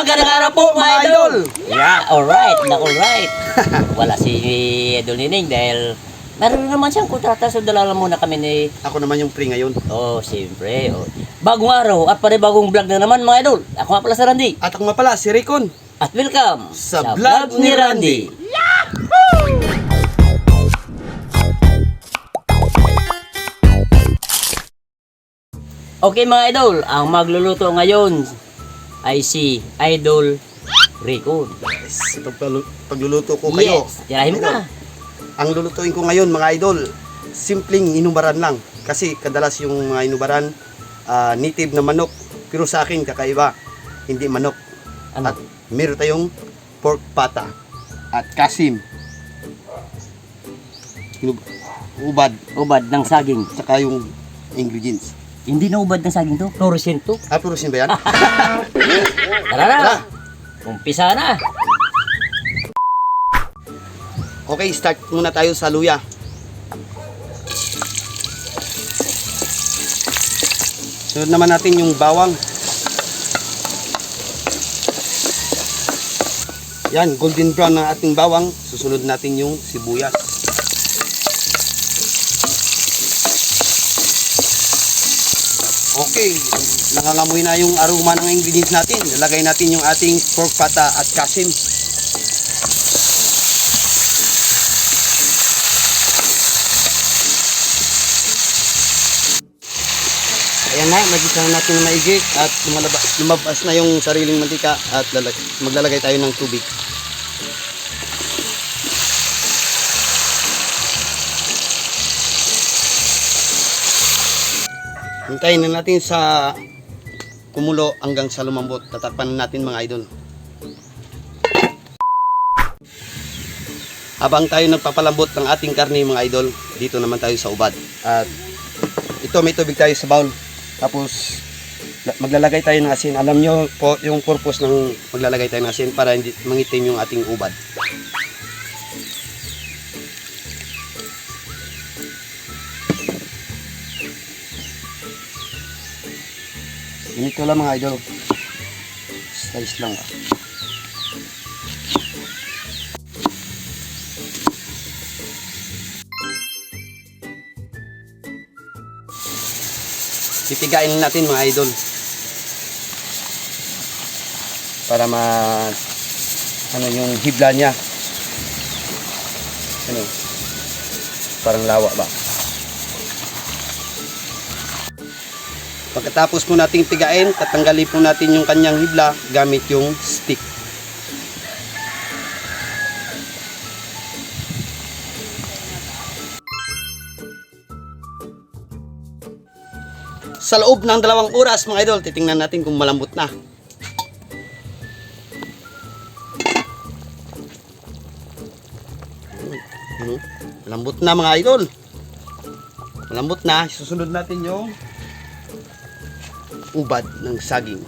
Magandang araw po mga idol. Yeah, alright, na alright. Wala si Idol Nining dahil meron naman siyang kontrata, so dala muna kami ni... Ako naman yung pre ngayon. Oh, siyempre. Oh. Bagong araw at bagong vlog na naman mga idol. Ako nga pala si Randy. At ako nga pala, si Ricon. At welcome Sa vlog ni Randy. Okay mga idol, ang magluluto ngayon ay si Idol Ricon. Yes, pagluluto ko kayo. Yes, tirahin mo na. Ang lulutuin ko ngayon mga idol, simpleng inubaran lang. Kasi kadalas yung mga inubaran, native na manok. Pero sa akin, kakaiba. Hindi manok. Ano? At meron tayong pork pata. At kasim. Ubad. Ubad ng saging. Tsaka yung ingredients. Hindi na ubad ng saging to, fluorescent to. Puro sin ba yan? Tara na. Tara. Umpisa na. Okay, start muna tayo sa luya. Sunod naman natin yung bawang. Yan, golden brown ng ating bawang. Susunod natin yung sibuyas. Okay, nangangamoy na yung aroma ng ingredients natin. Nalagay natin yung ating pork pata at kasim. Ayan na, magisa na natin na maigi at lumabas na yung sariling mantika at maglalagay tayo ng tubig. Hintayin na natin sa kumulo hanggang sa lumambot. Tatakpan natin mga idol. Habang tayo nagpapalambot ng ating karne mga idol, dito naman tayo sa ubad. At ito may tubig tayo sa bowl. Tapos maglalagay tayo ng asin. Alam nyo po yung purpose ng maglalagay tayo ng asin para hindi mangitim yung ating ubad. Ganito lang mga idol. Slice lang. Titigain natin mga idol. Para ano yung hibla niya. Ano? Parang lawa ba? Pagkatapos po nating tigain, tatanggalin po natin yung kanyang hibla gamit yung stick. Sa loob ng 2 oras mga idol, titingnan natin kung malambot na. Malambot na mga idol. Malambot na. Susunod natin yung ubad ng saging.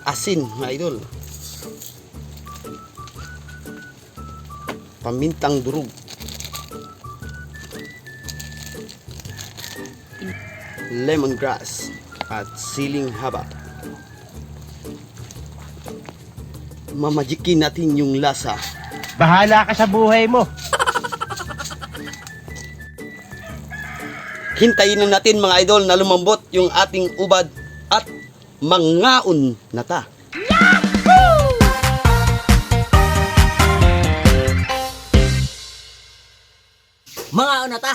Asin mga idol. Pamintang durog. Lemongrass at siling haba. Mamajikin natin yung lasa. Bahala ka sa buhay mo. Hintayin na natin mga idol na lumambot yung ating ubad at mangaon na ta. Mga una ta.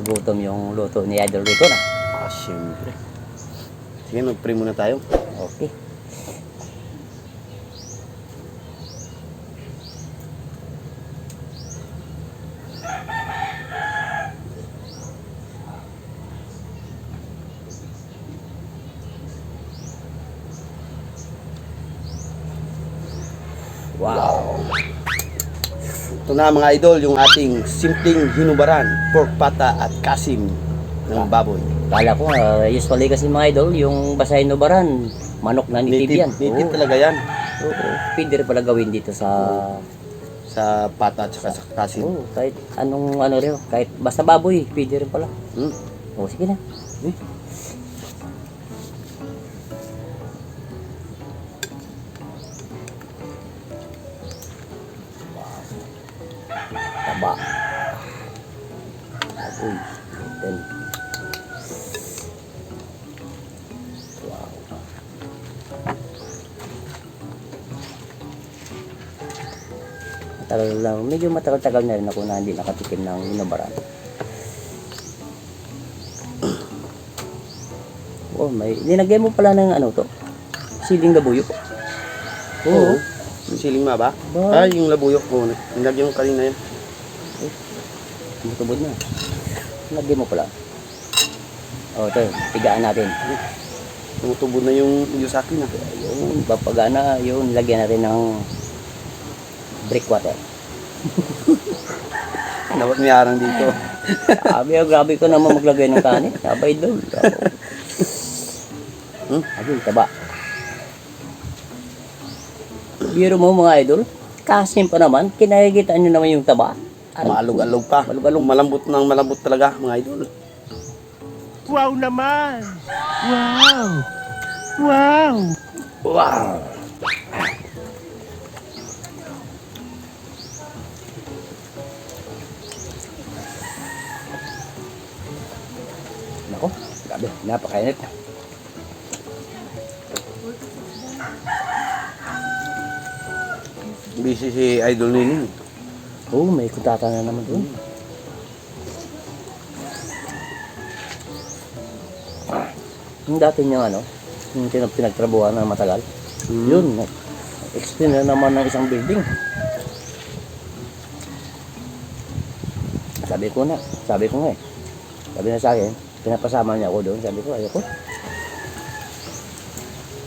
Gutom yung luto ni Idol Ricon ah. Siyempre. Sige, mag-pray muna tayo. Okay. Wow. Ito na mga idol, yung ating simpleng hinubaran, pork pata at kasim ng baboy. Kala ko, usually kasi mga idol, yung basa hinubaran, manok na native yan. Native Oo. talaga yan. Oo. Pwede rin pala gawin dito sa... Sa pata at saka sa kasin. Oo, kahit anong ano rin. Kahit basta baboy, pwede rin pala. Hmm. Oo, sige na. Taba. Baboy. Then. Wow. Matagal lang, medyo matagal-tagal na rin ako na hindi nakatikim ng inubaran. Oh, may nilagay mo pala ng ano to? Siling labuyo. Oo. Yung siling ma ba? Ba? Yung labuyok ko. Nilagyan ko kanina yan. Tumutubod na. Lagay mo pala. Oh, ito, tigaan natin. Tumutubod na yung sa akin. Yun, papagana, yun, lagyan natin ng brick water. Dapat may arang dito. Sabi, grabe ko naman maglagay ng kanin. Sabay doon. Sabi, taba. Biro mo mga idol, kasim pa naman, kinagitaan nyo naman yung taba. Maalog-alog pa. Malog-alog. Malambot ng malambot talaga mga idol. Wow naman! Wow! Wow! Wow! Nako, grabe, napakainit. Busy si Idol Nining. Oo, may kutata na naman doon. Yung dati niyang ano, yung pinagtrabuhan na matagal, yun, extend na naman ng isang building. Sabi ko nga eh, sabi na sa akin, pinapasama niya ako doon, sabi ko, ayoko,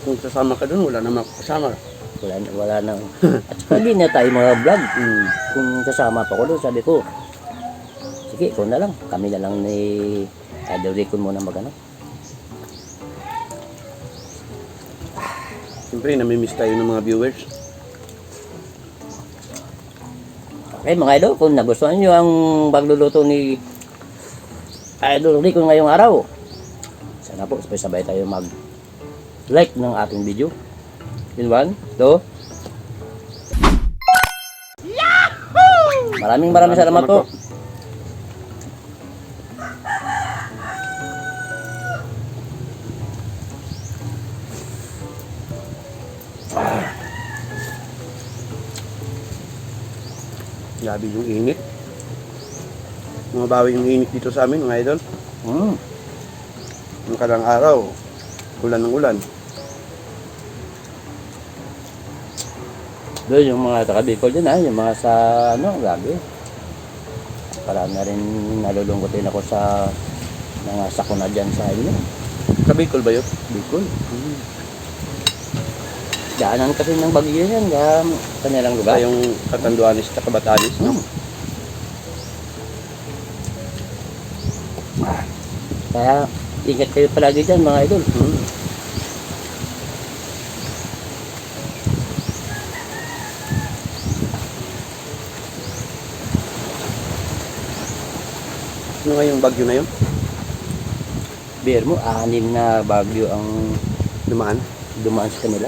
Kung sasama ka doon, wala namang kasama. wala nang, at saka hindi na tayo mga vlog, kung kasama pa ko doon, sabi ko, sige, ikaw na lang, kami na lang ni Idol Rico muna magano. Siyempre, namimiss tayo ng mga viewers. Okay mga idol, kung nagustuhan nyo ang pagluluto ni Idol Rico ngayong araw, sana po sabay tayo mag-like ng ating video. In 1, 2. Maraming salamat po. Grabe yung init. Mabawi yung init dito sa amin, mga idol. Yung kalang araw, ulan ng ulan. Doon yung mga taga-Bicol dyan yung mga sa ano, grabe. Para na rin nalulungkotin ako sa mga sakuna dyan sa inyo. Sa Bicol ba yun? Bicol. Daanan kasi ng bagyo yan, kanilang lugar. Yung Katanduanes at Kabatanes, no? Kaya ingat kayo palagi dyan mga idol. Ano nga yung bagyo na yun? Beer mo, 6 na bagyo ang dumaan sa kanila.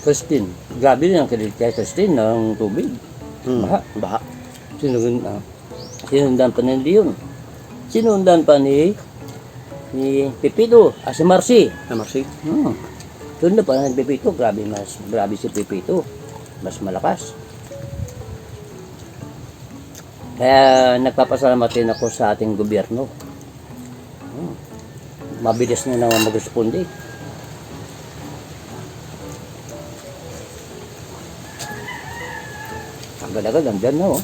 Christine, grabe rin ang kilit kay Christine ng tubig. Baha. Baha. Sinundan pa ni Leon. Sinundan pa ni Pepito, si Marcy. Marcy? Doon na pa ng Pepito, grabe si Pepito. Mas malakas. Kaya nagpapasalamat din ako sa ating gobyerno. Mabilis na naman mag-responde. Agad-agad, andyan na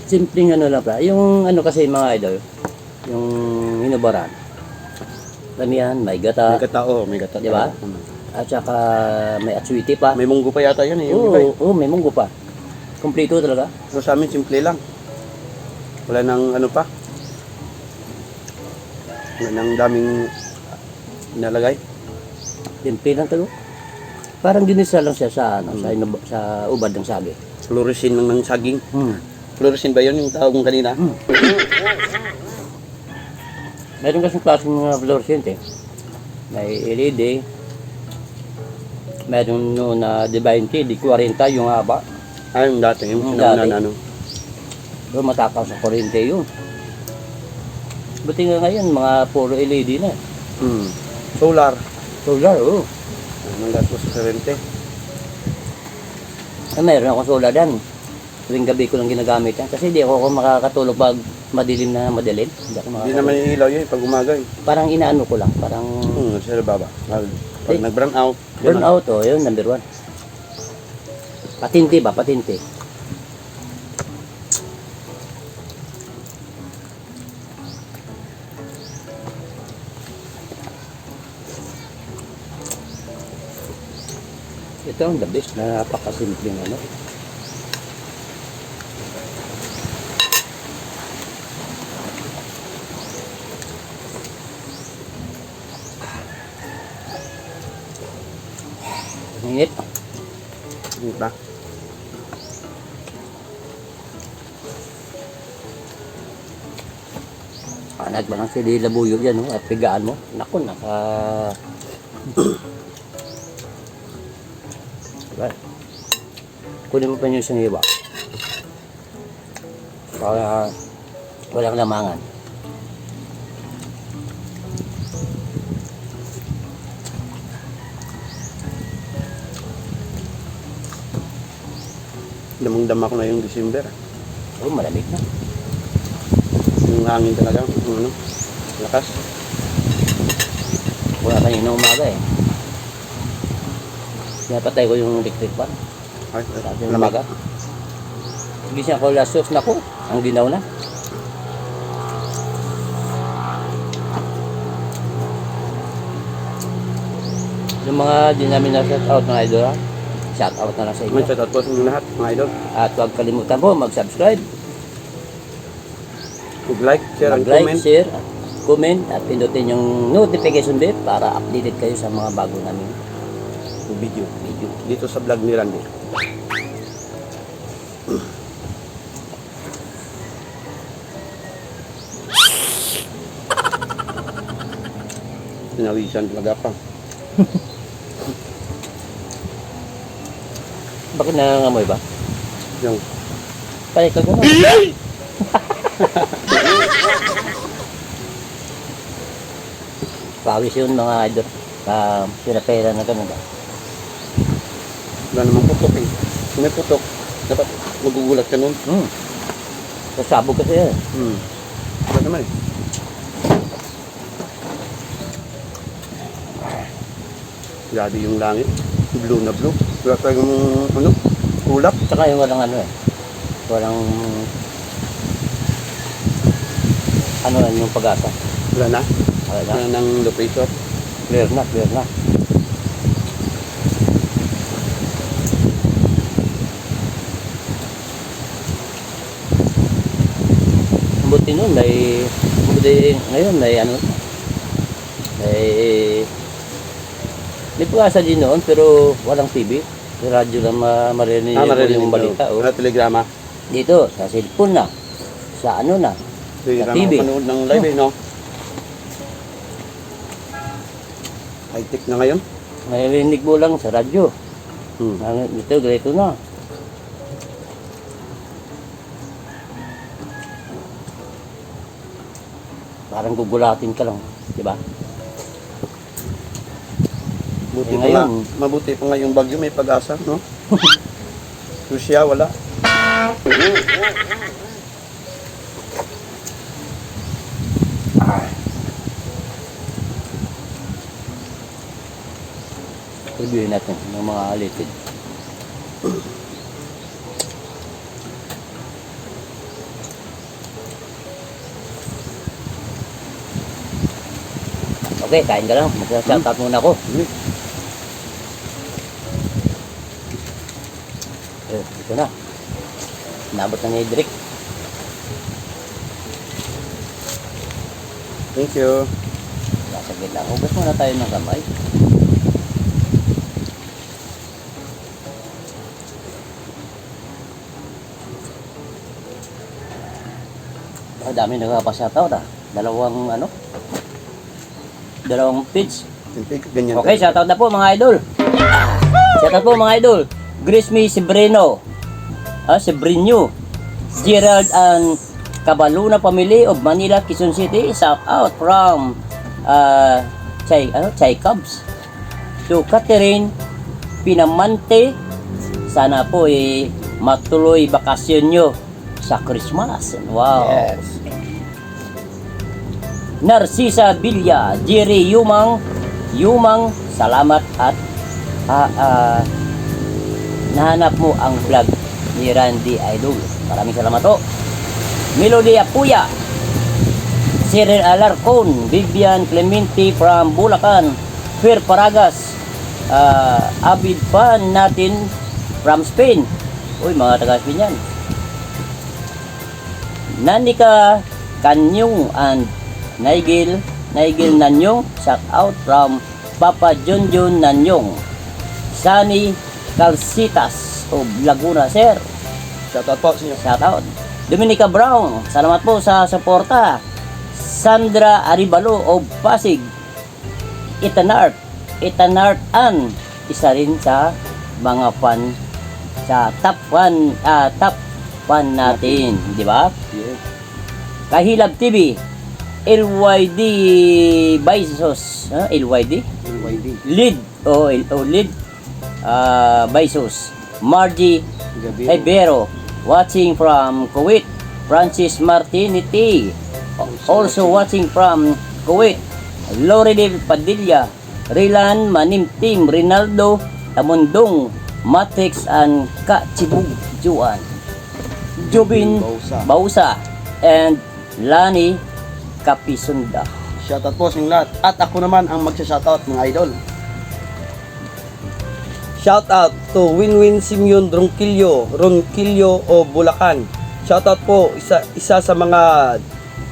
simpleng ano lang pa. Yung ano kasi mga idol, yung hinubaran. Damihan, may gata, May katao, may gata. Di ba? at saka may atswiti pa. May munggo pa yata yan eh. Yung iba eh. Oo, may munggo pa. Kompleto talaga. So sa amin, simple lang. Wala nang ano pa. Wala nang daming nalagay. Simple lang talaga. Parang ginisa lang siya sa, ano, sa ubad ng sagi. Fluorescent lang ng saging. Hmm. Fluorescent ba yun yung tawag mo kanina? Meron kasing klaseng mga fluorescent eh. May LED. Meron no na di 20, di 40 yung haba. Ah, yung dati. Yung Dati. ano. Doon matakaw sa kuryente yun. Buti nga ngayon, mga puro LED na. Solar. Solar, oo. Anong gastos sa rente? Meron akong solar yan. Tuwing gabi ko lang ginagamit yan. Kasi di ako makakatulog pag madilim na madilim. Hindi ako Hindi makakatulog. naman ilaw yun pag umaga eh. Parang inaano ko lang. Parang Sa baba. Pag Eh, nag-brown out. burn out, oh, yun, number 1. Patinte ba? Patinte. Ito ang the best na napakasimpleng ano. Init. Hindi ba? Anak ba ng sili labuyo yan, no? At pigaan mo. Naku, Diba? Kunin mo pa niyo isang iba. Para walang lamangan. Damang-dama ko na yung December. Oh, malamig na. Yung hangin talaga. Yung ano. Lakas. Wala kanina umaga eh. Pinapatay ko yung electric fan. Ay, Sabi ng lamig. umaga. Gising ako last year, naku, ang ginaw na. Yung mga di namin na shout out mga idol, shout out na lang sa inyo. May shout out po sa inyo lahat, mga idol. At huwag kalimutan po mag-subscribe, Mag-like, share, and mag-like, comment. share, comment, at pindutin yung notification bell para updated kayo sa mga bago naming video. Dito sa vlog ni Randy. Pinawisan talaga pa. Bakit nangangamoy ba? Yung Pare ka gano'n. Pawis yun mga idol. Pinapera na gano'n ba? wala namang putok eh. Kung may putok, dapat magugulat ka nun. Sasabog kasi yan. Wala naman eh. Grabe yung langit. Blue na blue. Wala tayong ano, ulap. Tsaka yung walang ano eh. Walang ano yan yung pag-asa. Wala na. Wala na. Wala nang low pressure. Clear na, clear na. Buti nun, buti ngayon may ano, may pag-asa din noon pero walang TV. Sa radyo lang marinig yung balita. Oh. Wala telegrama. Dito, sa cellphone na, sa ano na, Telegrama TV. ko panood ng live eh, no? High-tech na ngayon. marinig mo lang sa radyo. Dito, ganito na. Parang gugulatin ka lang, di ba? Buti Eh, pa nga, ngayon. mabuti pa nga yung bagyo, may pag-asa, no? Rusya, wala. Reviewin natin ng mga litid. Okay, kain ka lang. Mag-shoutout muna ako. Ito na. Nabot na ni Drake. Thank you. Saglit lang. Hugas muna tayo ng kamay. Ang dami nagpapa-shoutout dalawang page. Ganyan. Okay, shoutout na po mga idol. Shoutout po mga idol. Grismy Sebrino. Sebrino. Gerald and Cabaluna family of Manila, Quezon City. Shout out from Chay Cubs. To Catherine Pinamante. Sana po matuloy bakasyon nyo sa Christmas. Wow. Yes. Narcisa Villa, Jerry Yumang, salamat at nahanap mo ang vlog ni Randy Idol. Maraming salamat po. Melody Apuya, Cyril Alarcon, Vivian Clemente from Bulacan, Fer Paragas, avid fan natin from Spain. Uy, mga taga Spain yan. Nanika Kanyong and Nigel Nanyong, shout out from Papa Junjun Nanyong. Sunny Calcitas of Laguna, sir. Shout out po sa inyo. Shout out. Dominica Brown, salamat po sa suporta. Sandra Aribalo of Pasig. Itanart Ann, isa rin sa mga fan sa top fan natin, di ba? Yeah. Kahilab TV, LYD Baisos, LYD? Lead Baisos. Margie Ibero, watching from Kuwait. Francis Martiniti, also watching from Kuwait. Lorelei Padilla, Rilan Manimtim, Rinaldo Tamundong, Matrix and Kachibug Juan, Jubin Bausa, and Lani Kapisunda. Shoutout po sa inyong lahat. At ako naman ang magsha-shoutout mga idol. Shoutout to Winwin Simeon Ronquillo o Bulacan. Shoutout po isa sa mga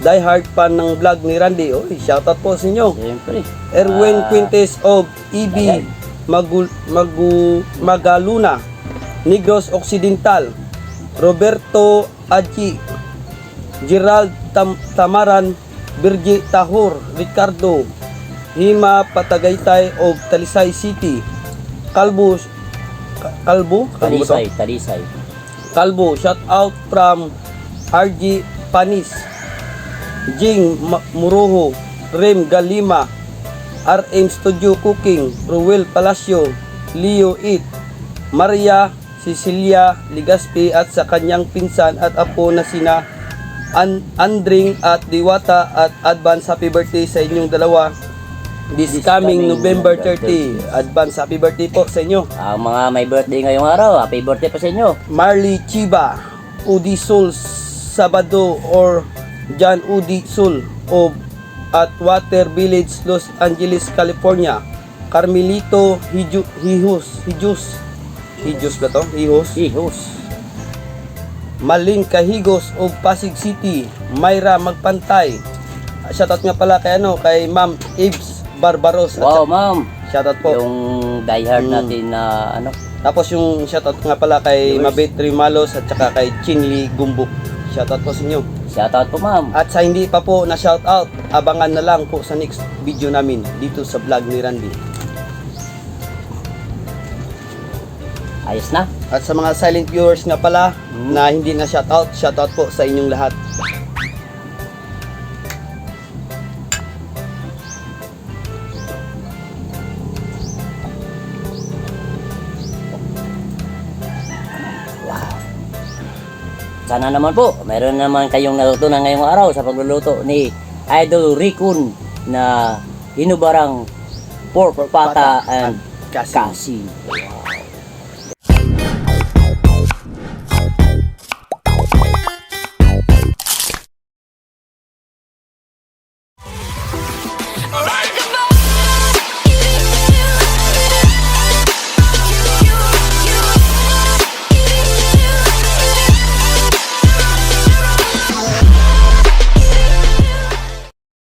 diehard fan ng vlog ni Randy. Oy, shoutout po sa inyo. Siyempre. Erwin Quintes of EB Magaluna, Negros Occidental. Roberto Aji, Gerald Tamaran, Birgi Tahur, Ricardo Hima Patagaytay of Talisay City. Kalbo, shout out from RG Panis, Jing Muroho, Rem Galima, RM Studio Cooking, Ruel Palacio, Leo It, Maria Cecilia Ligaspi at sa kanyang pinsan at apo na sina Andring at Diwata, at advance happy birthday sa inyong dalawa this coming November 30. Advance happy birthday po sa inyo. Ang mga may birthday ngayong araw, happy birthday pa sa inyo. Marley Chiba, Udi Sol Sabado or John Udi Sol of at Water Village, Los Angeles, California. Carmelito Hijos ba to? Hijos. Maling Kahigos of Pasig City. Mayra Magpantay. Shoutout nga pala kay Ma'am Ibs Barbaros. Wow, ma'am. Shoutout po. Yung diehard natin na Tapos yung shoutout nga pala kay Mabet Rimalos at saka kay Chinli Gumbuk. Shoutout po sa inyo. shoutout po, ma'am. At sa hindi pa po na shoutout, abangan na lang po sa next video namin dito sa vlog ni Randy. Ayos na. At sa mga silent viewers nga pala na hindi na shoutout po sa inyong lahat. Sana naman po, meron naman kayong natutunan ngayong araw sa pagluluto ni Idol Ricon na hinubarang pork pata and kasi. Wow.